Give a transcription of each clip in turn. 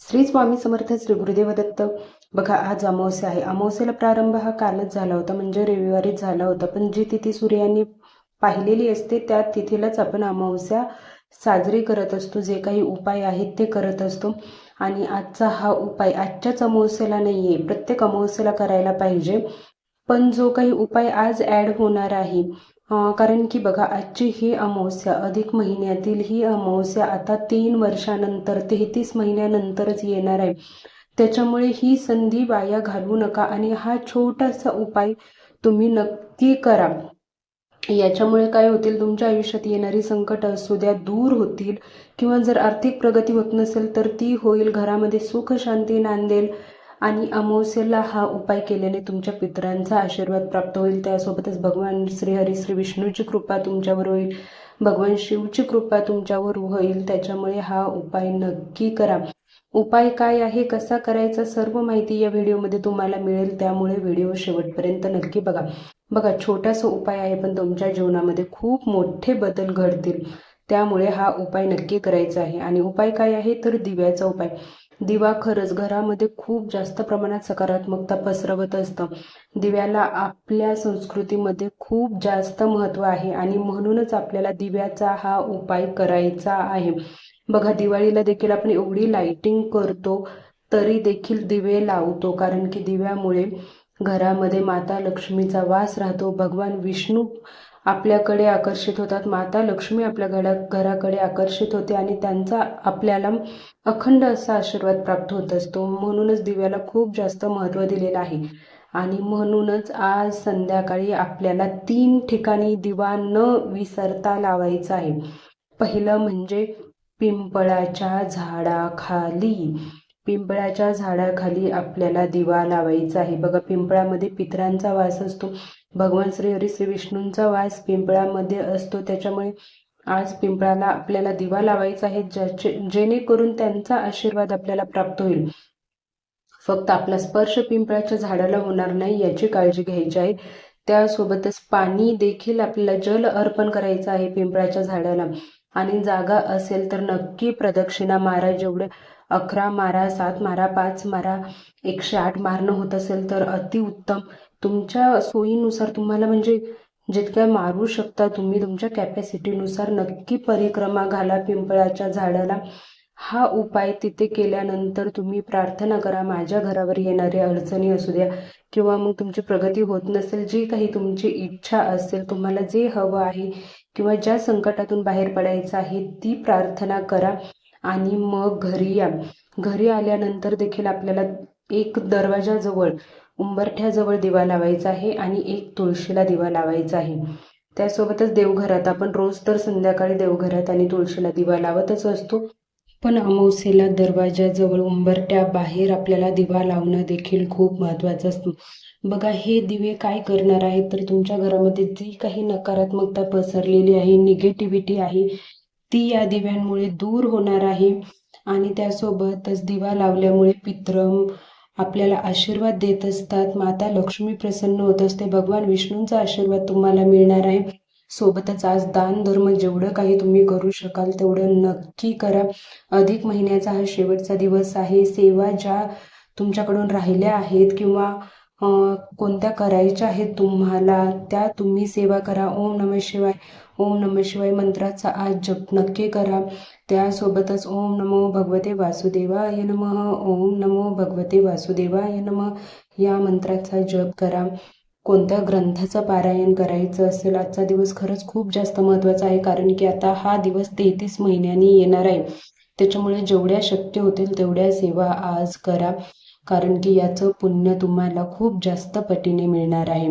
श्री स्वामी समर्थ, श्री गुरुदेव दत्त. बघा, आज अमावस्या आहे. अमावस्येला प्रारंभ हा कालच झाला होता, म्हणजे रविवारीच झाला होता. पण जी तिथी सूर्याने पाहिलेली असते त्या तिथीलाच आपण अमावस्या साजरी करत असतो. जे काही उपाय आहेत ते करत असतो. आणि आजचा हा उपाय आजच्याच अमावस्येला नाहीये, प्रत्येक अमावस्येला करायला पाहिजे. पण जो काही उपाय आज ॲड होणार आहे, कारण की बघा, आजची ही अमावस्या अधिक महिन्यातील ही अमावस्या आता 3 वर्षानंतर 33 महिन्यानंतरच येणार आहे. त्याच्यामुळे ही संधी वाया घालवू नका आणि हा छोटासा उपाय तुम्ही नक्की करा. याच्यामुळे काय होतील, तुमच्या आयुष्यात येणारी संकट असू द्या दूर होतील, किंवा जर आर्थिक प्रगती होत नसेल तर ती होईल. घरामध्ये सुख शांती नांदेल. आणि अमावस्येला हा उपाय केल्याने तुमच्या पितरांचा आशीर्वाद प्राप्त होईल. त्यासोबतच भगवान श्रीहरी श्री विष्णूची कृपा तुमच्यावर होईल, भगवान शिवची कृपा तुमच्यावर होईल. त्याच्यामुळे हा उपाय नक्की करा. उपाय काय आहे, कसा करायचा, सर्व माहिती या व्हिडिओमध्ये तुम्हाला मिळेल. त्यामुळे व्हिडिओ शेवटपर्यंत नक्की बघा. बघा, छोटासा उपाय आहे पण तुमच्या जीवनामध्ये खूप मोठे बदल घडतील. त्यामुळे हा उपाय नक्की करायचा आहे. आणि उपाय काय आहे तर दिव्याचा उपाय. दिवा खरंच घरामध्ये खूप जास्त प्रमाणात सकारात्मकता पसरवत असतं. दिव्याला आपल्या संस्कृतीमध्ये खूप जास्त महत्त्व आहे आणि म्हणूनच आपल्याला दिव्याचा हा उपाय करायचा आहे. बघा, दिवाळीला देखील आपण एवढी लाइटिंग करतो तरी देखील दिवे लावतो, कारण की दिव्यामुळे घरामध्ये माता लक्ष्मीचा वास राहतो. भगवान विष्णू आपल्याकडे आकर्षित होतात, माता लक्ष्मी आपल्या घराकडे आकर्षित होते आणि त्यांचा आपल्याला अखंड असा आशीर्वाद प्राप्त होत असतो. म्हणूनच दिव्याला खूप जास्त महत्त्व दिलेलं आहे. आणि म्हणूनच आज संध्याकाळी आपल्याला 3 ठिकाणी दिवा न विसरता लावायचा आहे. पहिलं म्हणजे पिंपळाच्या झाडाखाली. पिंपळाच्या झाडाखाली आपल्याला दिवा लावायचा आहे. बघा, पिंपळामध्ये पितरांचा वास असतो, भगवान श्रीहरी श्री विष्णूंचा वास पिंपळामध्ये असतो. त्याच्यामुळे आज पिंपळाला आपल्याला दिवा लावायचा आहे, जेणेकरून त्यांचा आशीर्वाद आपल्याला प्राप्त होईल. फक्त आपला स्पर्श पिंपळाच्या झाडाला होणार नाही याची काळजी घ्यायची आहे. त्यासोबतच पाणी देखील आपल्याला जल अर्पण करायचं आहे पिंपळाच्या झाडाला. आणि जागा असेल तर नक्की प्रदक्षिणा मारा. जेवढे 11 मारा, 7 मारा, 5 मारा, 108 मारणं होत असेल तर अतिउत्तम. तुमच्या सोयीनुसार तुम्हाला, म्हणजे जितक्या मारू शकता तुम्ही, तुमच्या कॅपॅसिटीनुसार नक्की परिक्रमा घाला पिंपळाच्या झाडाला. हा उपाय तिथे केल्यानंतर तुम्ही प्रार्थना करा, माझ्या घरावर येणारे अडचणी असू द्या, किंवा मग तुमची प्रगती होत नसेल, जी काही तुमची इच्छा असेल, तुम्हाला जे हवं आहे किंवा ज्या संकटातून बाहेर पडायचं आहे ती प्रार्थना करा. आणि मग घरी या. घरी आल्यानंतर देखील आपल्याला एक दरवाजाजवळ, उंबरठ्याजवळ दिवा लावायचा आहे आणि एक तुळशीला दिवा लावायचा आहे. त्यासोबतच देवघरात आपण रोज तर संध्याकाळी देवघरात आणि तुळशीला दिवा लावतच असतो, पण अमावस्येला दरवाजाजवळ, उंबरठ्या बाहेर आपल्याला दिवा लावणं देखील खूप महत्त्वाचं असतं. बघा, हे दिवे काय करणार आहेत तर तुमच्या घरामध्ये जी काही नकारात्मकता पसरलेली आहे, निगेटिव्हिटी आहे, ती या दिव्यांमुळे दूर होणार आहे. आणि त्यासोबतच दिवा लावल्यामुळे पितृ आपल्याला आशीर्वाद देत असतात, माता लक्ष्मी प्रसन्न होत असते, भगवान विष्णूंचा आशीर्वाद तुम्हाला मिळणार आहे. सोबतच आज दान धर्म जेवढं काही तुम्ही करू शकाल तेवढं नक्की करा. अधिक महिन्याचा हा शेवटचा दिवस आहे. सेवा ज्या तुमच्याकडून राहिल्या आहेत किंवा कोणत्या करायच्या आहेत तुम्हाला, त्या तुम्ही सेवा करा. ओम नमः शिवाय, ओम नमः शिवाय मंत्राचा आज जप नक्की करा. त्यासोबतच ओम नमो भगवते वासुदेवाय नमः, ओम नमो भगवते वासुदेवाय नमः या मंत्राचा जप करा. कोणत्या ग्रंथाचं पारायण करायचं असेल, आजचा दिवस खरंच खूप जास्त महत्त्वाचा आहे, कारण की आता हा दिवस 33 महिन्यांनी येणार आहे. त्याच्यामुळे जेवढ्या शक्य होतील तेवढ्या सेवा आज करा, कारण की याचं पुण्य तुम्हाला खूप जास्त पटीने मिळणार आहे.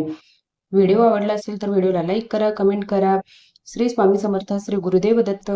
व्हिडिओ आवडला असेल तर व्हिडिओला लाईक करा, कमेंट करा. श्री स्वामी समर्थ, श्री गुरुदेव दत्त.